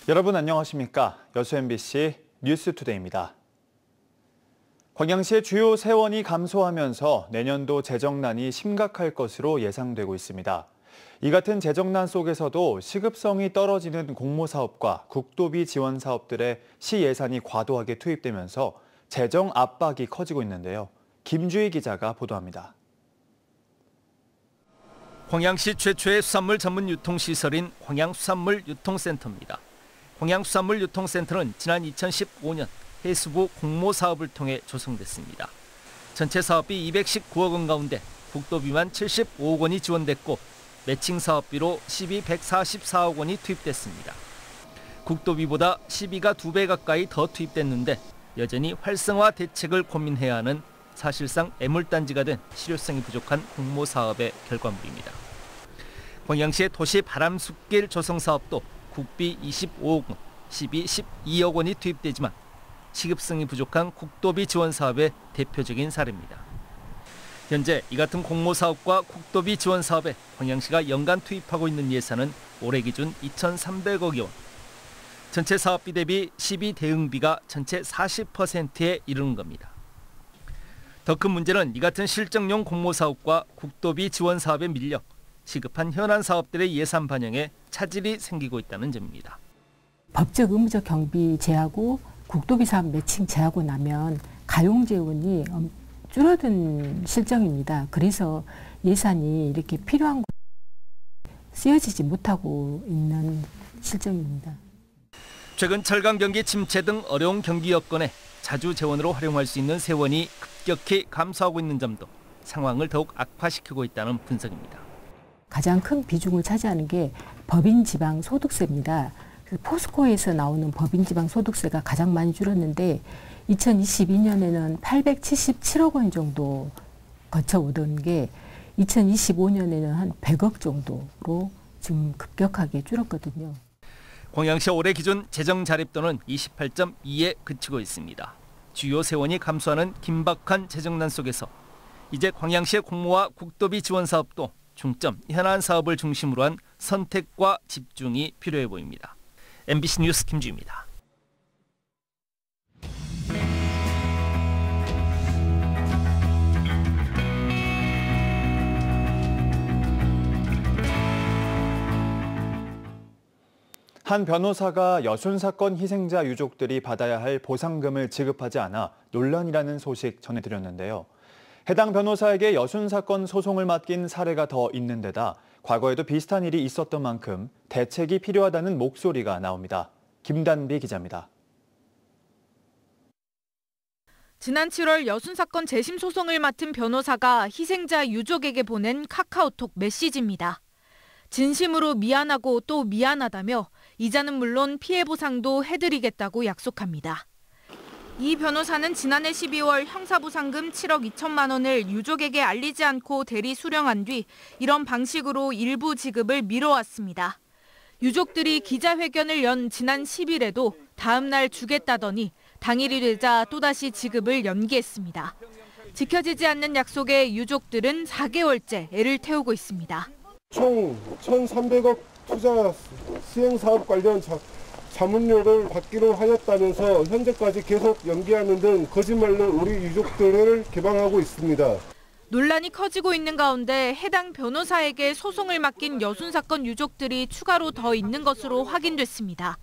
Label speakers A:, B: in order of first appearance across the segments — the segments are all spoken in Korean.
A: 여러분 안녕하십니까? 여수 MBC 뉴스투데이입니다. 광양시의 주요 세원이 감소하면서 내년도 재정난이 심각할 것으로 예상되고 있습니다. 이 같은 재정난 속에서도 시급성이 떨어지는 공모사업과 국도비 지원 사업들의 시 예산이 과도하게 투입되면서 재정 압박이 커지고 있는데요. 김주희 기자가 보도합니다.
B: 광양시 최초의 수산물 전문 유통시설인 광양수산물유통센터입니다. 광양수산물유통센터는 지난 2015년 해수부 공모사업을 통해 조성됐습니다. 전체 사업비 219억 원 가운데 국도비만 75억 원이 지원됐고 매칭 사업비로 시비 144억 원이 투입됐습니다. 국도비보다 시비가 2배 가까이 더 투입됐는데 여전히 활성화 대책을 고민해야 하는 사실상 애물단지가 된 실효성이 부족한 공모사업의 결과물입니다. 광양시의 도시 바람숲길 조성 사업도 국비 25억 원, 시비 12억 원이 투입되지만 시급성이 부족한 국도비 지원 사업의 대표적인 사례입니다. 현재 이 같은 공모사업과 국도비 지원 사업에 광양시가 연간 투입하고 있는 예산은 올해 기준 2,300억여 원. 전체 사업비 대비 시비 대응비가 전체 40%에 이르는 겁니다. 더 큰 문제는 이 같은 실정용 공모사업과 국도비 지원 사업에 밀려 시급한 현안 사업들의 예산 반영에 차질이 생기고 있다는 점입니다.
C: 법적 의무적 경비 제하고 국도비 사업 매칭 제하고 나면 가용 재원이 줄어든 실정입니다. 그래서 예산이 이렇게 필요한 곳에 쓰여지지 못하고 있는 실정입니다.
B: 최근 철강 경기 침체 등 어려운 경기 여건에 자주 재원으로 활용할 수 있는 세원이 급격히 감소하고 있는 점도 상황을 더욱 악화시키고 있다는 분석입니다.
C: 가장 큰 비중을 차지하는 게 법인지방소득세입니다. 포스코에서 나오는 법인지방소득세가 가장 많이 줄었는데 2022년에는 877억 원 정도 거쳐오던 게 2025년에는 한 100억 정도로 지금 급격하게 줄었거든요.
B: 광양시 올해 기준 재정 자립도는 28.2에 그치고 있습니다. 주요 세원이 감소하는 긴박한 재정난 속에서 이제 광양시의 공모와 국도비 지원 사업도 중점 현안 사업을 중심으로 한 선택과 집중이 필요해 보입니다. MBC 뉴스 김주희입니다.
A: 한 변호사가 여순 사건 희생자 유족들이 받아야 할 보상금을 지급하지 않아 논란이라는 소식 전해드렸는데요. 해당 변호사에게 여순 사건 소송을 맡긴 사례가 더 있는 데다 과거에도 비슷한 일이 있었던 만큼 대책이 필요하다는 목소리가 나옵니다. 김단비 기자입니다.
D: 지난 7월 여순 사건 재심 소송을 맡은 변호사가 희생자 유족에게 보낸 카카오톡 메시지입니다. 진심으로 미안하고 또 미안하다며 이자는 물론 피해 보상도 해드리겠다고 약속합니다. 이 변호사는 지난해 12월 형사보상금 7억 2천만 원을 유족에게 알리지 않고 대리 수령한 뒤 이런 방식으로 일부 지급을 미뤄왔습니다. 유족들이 기자회견을 연 지난 10일에도 다음 날 주겠다더니 당일이 되자 또다시 지급을 연기했습니다. 지켜지지 않는 약속에 유족들은 4개월째 애를 태우고 있습니다.
E: 총 1,300억 투자 시행사업 관련 자문료를 받기로 하였다면서 현재까지 계속 연기하는 등 거짓말로 우리 유족들을 개방하고 있습니다.
D: 논란이 커지고 있는 가운데 해당 변호사에게 소송을 맡긴 여순 사건 유족들이 추가로 더 있는 것으로 확인됐습니다.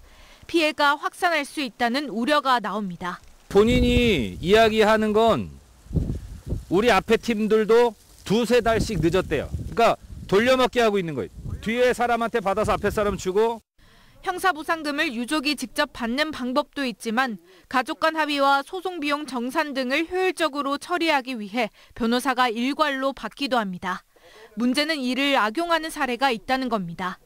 D: 피해가 확산할 수 있다는 우려가 나옵니다.
F: 본인이 이야기하는 건 우리 앞에 팀들도 2-3달씩 늦었대요. 그러니까 돌려먹기 하고 있는 거예요. 뒤에 사람한테 받아서 앞에 사람 주고.
D: 형사보상금을 유족이 직접 받는 방법도 있지만 가족 간 합의와 소송 비용 정산 등을 효율적으로 처리하기 위해 변호사가 일괄로 받기도 합니다. 문제는 이를 악용하는 사례가 있다는 겁니다.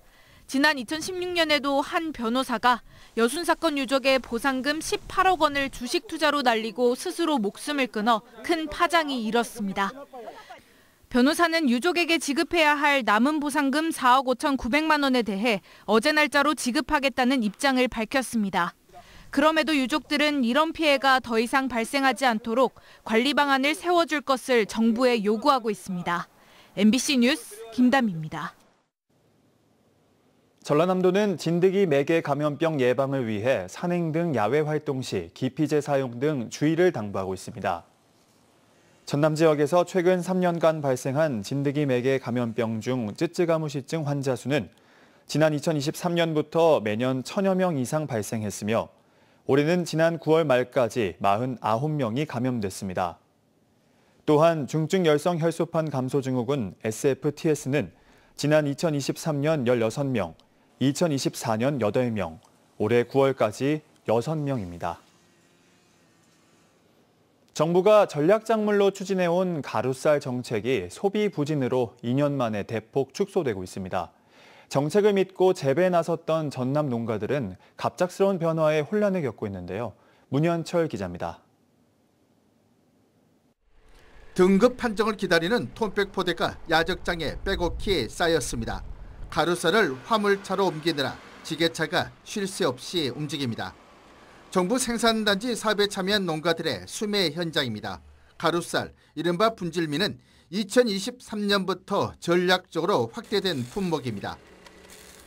D: 지난 2016년에도 한 변호사가 여순 사건 유족의 보상금 18억 원을 주식 투자로 날리고 스스로 목숨을 끊어 큰 파장이 일었습니다. 변호사는 유족에게 지급해야 할 남은 보상금 4억 5,900만 원에 대해 어제 날짜로 지급하겠다는 입장을 밝혔습니다. 그럼에도 유족들은 이런 피해가 더 이상 발생하지 않도록 관리 방안을 세워줄 것을 정부에 요구하고 있습니다. MBC 뉴스 김담희입니다.
A: 전라남도는 진드기 매개 감염병 예방을 위해 산행 등 야외 활동 시 기피제 사용 등 주의를 당부하고 있습니다. 전남 지역에서 최근 3년간 발생한 진드기 매개 감염병 중 쯔쯔가무시증 환자 수는 지난 2023년부터 매년 1000여 명 이상 발생했으며 올해는 지난 9월 말까지 49명이 감염됐습니다. 또한 중증 열성 혈소판 감소 증후군 SFTS는 지난 2023년 16명, 2024년 8명, 올해 9월까지 6명입니다. 정부가 전략작물로 추진해온 가루쌀 정책이 소비 부진으로 2년 만에 대폭 축소되고 있습니다. 정책을 믿고 재배에 나섰던 전남 농가들은 갑작스러운 변화에 혼란을 겪고 있는데요. 문현철 기자입니다.
G: 등급 판정을 기다리는 톤백 포대가 야적장에 빼곡히 쌓였습니다. 가루쌀을 화물차로 옮기느라 지게차가 쉴 새 없이 움직입니다. 정부 생산단지 사업에 참여한 농가들의 수매 현장입니다. 가루쌀, 이른바 분질미는 2023년부터 전략적으로 확대된 품목입니다.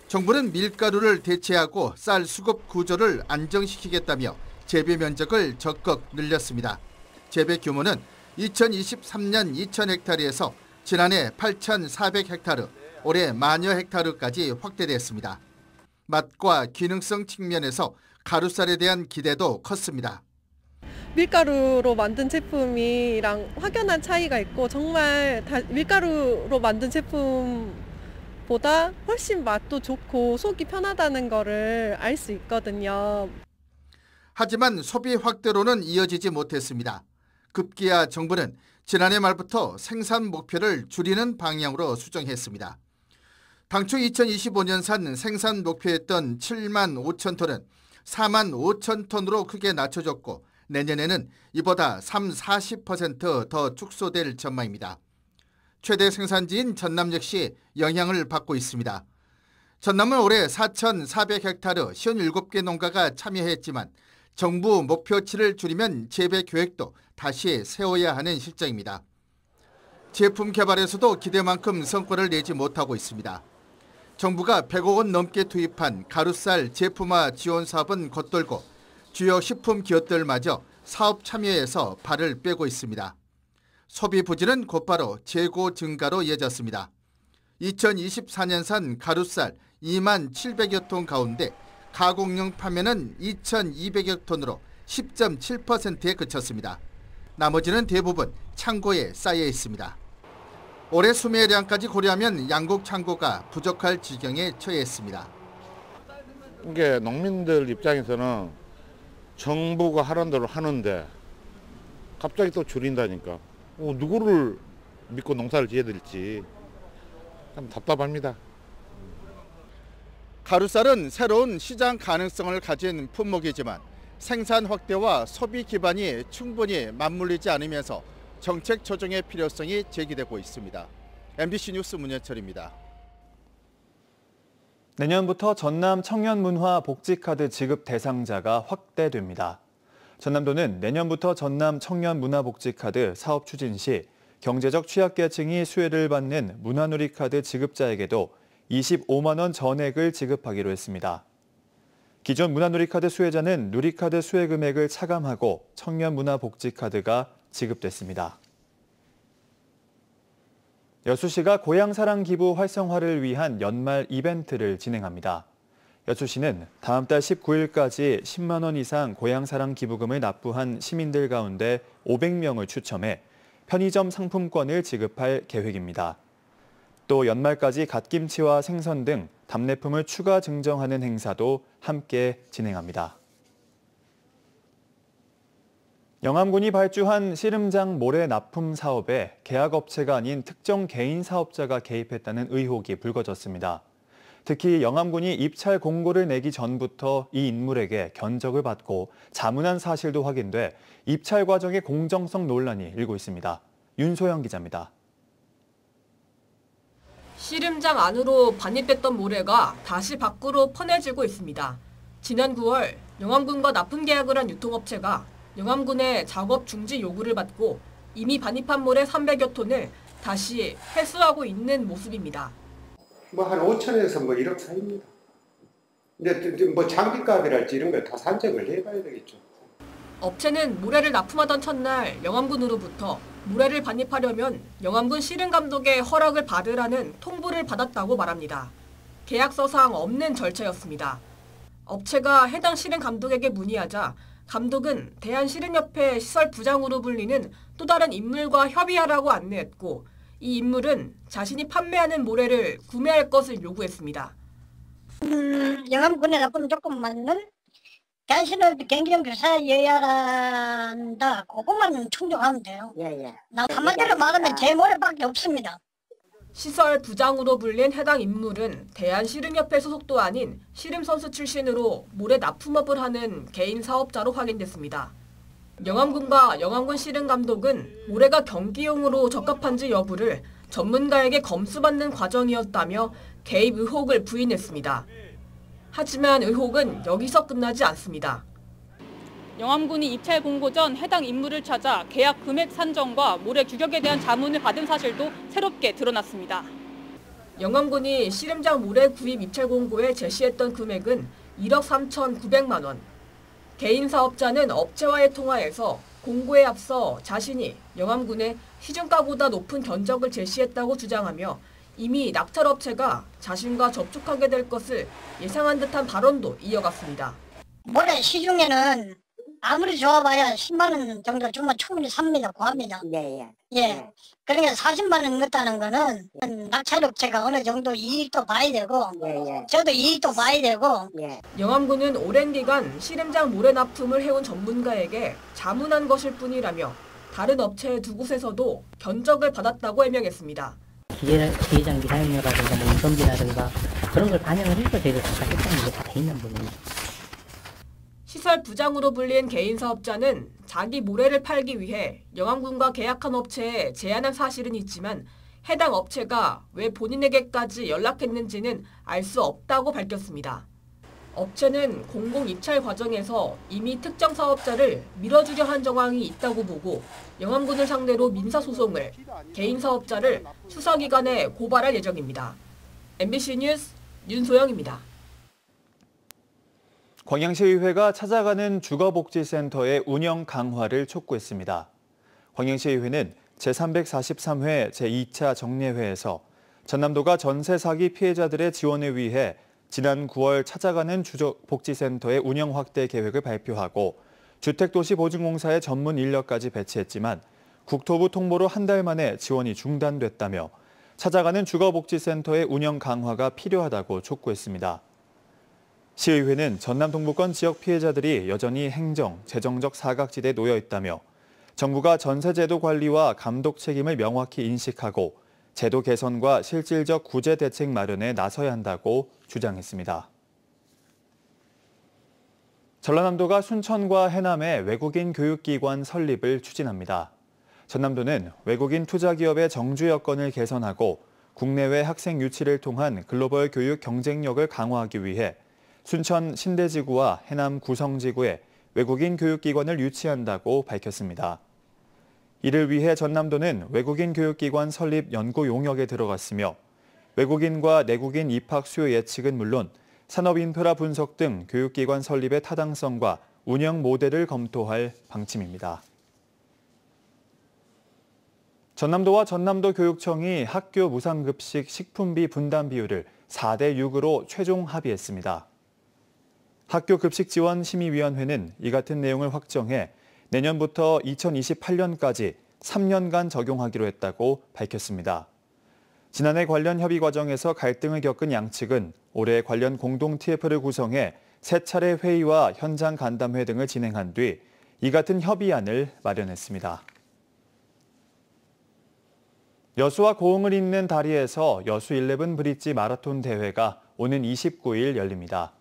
G: 정부는 밀가루를 대체하고 쌀 수급 구조를 안정시키겠다며 재배 면적을 적극 늘렸습니다. 재배 규모는 2023년 2,000헥타르에서 지난해 8,400헥타르, 올해 10,000여 헥타르까지 확대됐습니다. 맛과 기능성 측면에서 가루쌀에 대한 기대도 컸습니다.
H: 밀가루로 만든 제품이랑 확연한 차이가 있고 정말 밀가루로 만든 제품보다 훨씬 맛도 좋고 속이 편하다는 거를 알 수 있거든요.
G: 하지만 소비 확대로는 이어지지 못했습니다. 급기야 정부는 지난해 말부터 생산 목표를 줄이는 방향으로 수정했습니다. 당초 2025년산 생산 목표였던 7만 5천 톤은 4만 5천 톤으로 크게 낮춰졌고 내년에는 이보다 40% 더 축소될 전망입니다. 최대 생산지인 전남 역시 영향을 받고 있습니다. 전남은 올해 4,400헥타르 57개 농가가 참여했지만 정부 목표치를 줄이면 재배 계획도 다시 세워야 하는 실정입니다. 제품 개발에서도 기대만큼 성과를 내지 못하고 있습니다. 정부가 100억 원 넘게 투입한 가루쌀 제품화 지원 사업은 겉돌고 주요 식품 기업들마저 사업 참여에서 발을 빼고 있습니다. 소비 부진은 곧바로 재고 증가로 이어졌습니다. 2024년산 가루쌀 2만 700여 톤 가운데 가공용 판매는 2,200여 톤으로 10.7%에 그쳤습니다. 나머지는 대부분 창고에 쌓여 있습니다. 올해 수매량까지 고려하면 양곡 창고가 부족할 지경에 처했습니다.
I: 이게 농민들 입장에서는 정부가 하라는 대로 하는데 갑자기 또 줄인다니까 누구를 믿고 농사를 지어야 될지 참 답답합니다.
G: 가루쌀은 새로운 시장 가능성을 가진 품목이지만 생산 확대와 소비 기반이 충분히 맞물리지 않으면서 정책 조정의 필요성이 제기되고 있습니다. MBC 뉴스 문현철입니다.
A: 내년부터 전남 청년문화복지카드 지급 대상자가 확대됩니다. 전남도는 내년부터 전남 청년문화복지카드 사업 추진 시 경제적 취약계층이 수혜를 받는 문화누리카드 지급자에게도 25만 원 전액을 지급하기로 했습니다. 기존 문화누리카드 수혜자는 누리카드 수혜 금액을 차감하고 청년문화복지카드가 지급됐습니다. 여수시가 고향사랑 기부 활성화를 위한 연말 이벤트를 진행합니다. 여수시는 다음 달 19일까지 10만 원 이상 고향사랑 기부금을 납부한 시민들 가운데 500명을 추첨해 편의점 상품권을 지급할 계획입니다. 또 연말까지 갓김치와 생선 등 답례품을 추가 증정하는 행사도 함께 진행합니다. 영암군이 발주한 씨름장 모래 납품 사업에 계약업체가 아닌 특정 개인 사업자가 개입했다는 의혹이 불거졌습니다. 특히 영암군이 입찰 공고를 내기 전부터 이 인물에게 견적을 받고 자문한 사실도 확인돼 입찰 과정의 공정성 논란이 일고 있습니다. 윤소영 기자입니다.
J: 씨름장 안으로 반입됐던 모래가 다시 밖으로 퍼내지고 있습니다. 지난 9월 영암군과 납품 계약을 한 유통업체가 영암군의 작업 중지 요구를 받고 이미 반입한 모래 300여 톤을 다시 회수하고 있는 모습입니다.
K: 한 5천에서 1억 사이입니다. 근데 뭐 장비값이랄지 이런 걸 다 산정을 해봐야 되겠죠.
J: 업체는 모래를 납품하던 첫날 영암군으로부터 모래를 반입하려면 영암군 씨름감독의 허락을 받으라는 통보를 받았다고 말합니다. 계약서상 없는 절차였습니다. 업체가 해당 씨름감독에게 문의하자 감독은 대한씨름협회 시설부장으로 불리는 또 다른 인물과 협의하라고 안내했고 이 인물은 자신이 판매하는 모래를 구매할 것을 요구했습니다.
L: 영암군에 납품 조건만은 대신에 경기형 교사여야 한다. 그것만 충족하면 돼요. 한마디로 말하면 제 모래밖에 없습니다.
J: 시설 부장으로 불린 해당 인물은 대한씨름협회 소속도 아닌 씨름선수 출신으로 모래 납품업을 하는 개인 사업자로 확인됐습니다. 영암군과 영암군 씨름감독은 모래가 경기용으로 적합한지 여부를 전문가에게 검수받는 과정이었다며 개입 의혹을 부인했습니다. 하지만 의혹은 여기서 끝나지 않습니다.
M: 영암군이 입찰 공고 전 해당 인물을 찾아 계약 금액 산정과 모래 규격에 대한 자문을 받은 사실도 새롭게 드러났습니다.
J: 영암군이 씨름장 모래 구입 입찰 공고에 제시했던 금액은 1억 3,900만 원. 개인 사업자는 업체와의 통화에서 공고에 앞서 자신이 영암군에 시중가보다 높은 견적을 제시했다고 주장하며 이미 낙찰업체가 자신과 접촉하게 될 것을 예상한 듯한 발언도 이어갔습니다.
L: 모래 시중에는 아무리 좋아봐야 10만 원 정도 주면 충분히 삽니다. 구합니다. 예. 그러니까 40만 원 넣었다는 거는 낙찰업체가 어느 정도 이익도 봐야 되고 저도 이익도 봐야 되고.
J: 영암군은 오랜 기간 씨름장 모래 납품을 해온 전문가에게 자문한 것일 뿐이라며 다른 업체 두 곳에서도 견적을 받았다고 해명했습니다.
N: 기계장비 사용료라든가 뭐 인건비라든가 그런 걸 반영을 해서 저희가 작가했다는 게 다 돼 있는 부분이죠.
J: 시설 부장으로 불린 개인 사업자는 자기 모래를 팔기 위해 영암군과 계약한 업체에 제안한 사실은 있지만 해당 업체가 왜 본인에게까지 연락했는지는 알 수 없다고 밝혔습니다. 업체는 공공 입찰 과정에서 이미 특정 사업자를 밀어주려 한 정황이 있다고 보고 영암군을 상대로 민사소송을, 개인 사업자를 수사기관에 고발할 예정입니다. MBC 뉴스 윤소영입니다.
A: 광양시의회가 찾아가는 주거복지센터의 운영 강화를 촉구했습니다. 광양시의회는 제343회 제2차 정례회에서 전남도가 전세 사기 피해자들의 지원을 위해 지난 9월 찾아가는 주거복지센터의 운영 확대 계획을 발표하고 주택도시보증공사의 전문 인력까지 배치했지만 국토부 통보로 한 달 만에 지원이 중단됐다며 찾아가는 주거복지센터의 운영 강화가 필요하다고 촉구했습니다. 시의회는 전남 동부권 지역 피해자들이 여전히 행정, 재정적 사각지대에 놓여 있다며 정부가 전세제도 관리와 감독 책임을 명확히 인식하고 제도 개선과 실질적 구제 대책 마련에 나서야 한다고 주장했습니다. 전라남도가 순천과 해남에 외국인 교육기관 설립을 추진합니다. 전남도는 외국인 투자기업의 정주 여건을 개선하고 국내외 학생 유치를 통한 글로벌 교육 경쟁력을 강화하기 위해 순천 신대지구와 해남 구성지구에 외국인 교육기관을 유치한다고 밝혔습니다. 이를 위해 전남도는 외국인 교육기관 설립 연구 용역에 들어갔으며 외국인과 내국인 입학 수요 예측은 물론 산업인프라 분석 등 교육기관 설립의 타당성과 운영 모델을 검토할 방침입니다. 전남도와 전남도교육청이 학교 무상급식 식품비 분담 비율을 4대 6으로 최종 합의했습니다. 학교급식지원심의위원회는 이 같은 내용을 확정해 내년부터 2028년까지 3년간 적용하기로 했다고 밝혔습니다. 지난해 관련 협의 과정에서 갈등을 겪은 양측은 올해 관련 공동 TF를 구성해 3차례 회의와 현장 간담회 등을 진행한 뒤 이 같은 협의안을 마련했습니다. 여수와 고흥을 잇는 다리에서 여수 11 브릿지 마라톤 대회가 오는 29일 열립니다.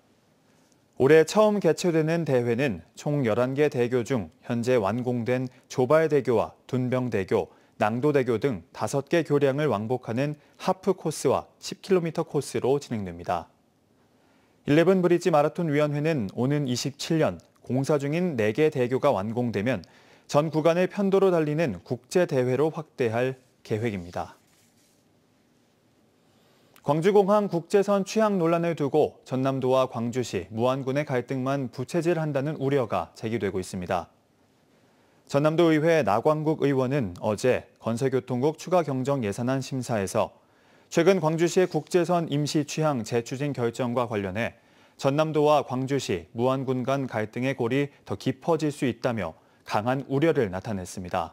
A: 올해 처음 개최되는 대회는 총 11개 대교 중 현재 완공된 조발대교와 둔병대교, 낭도대교 등 5개 교량을 왕복하는 하프 코스와 10km 코스로 진행됩니다. 11 브릿지 마라톤 위원회는 오는 27년 공사 중인 4개 대교가 완공되면 전 구간을 편도로 달리는 국제대회로 확대할 계획입니다. 광주공항 국제선 취항 논란을 두고 전남도와 광주시, 무안군의 갈등만 부채질한다는 우려가 제기되고 있습니다. 전남도의회 나광국 의원은 어제 건설교통국 추가 경정 예산안 심사에서 최근 광주시의 국제선 임시 취항 재추진 결정과 관련해 전남도와 광주시, 무안군 간 갈등의 골이 더 깊어질 수 있다며 강한 우려를 나타냈습니다.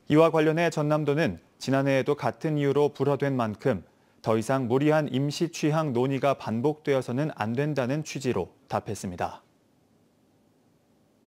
A: 이와 관련해 전남도는 지난해에도 같은 이유로 불허된 만큼 더 이상 무리한 임시 취항 논의가 반복되어서는 안 된다는 취지로 답했습니다.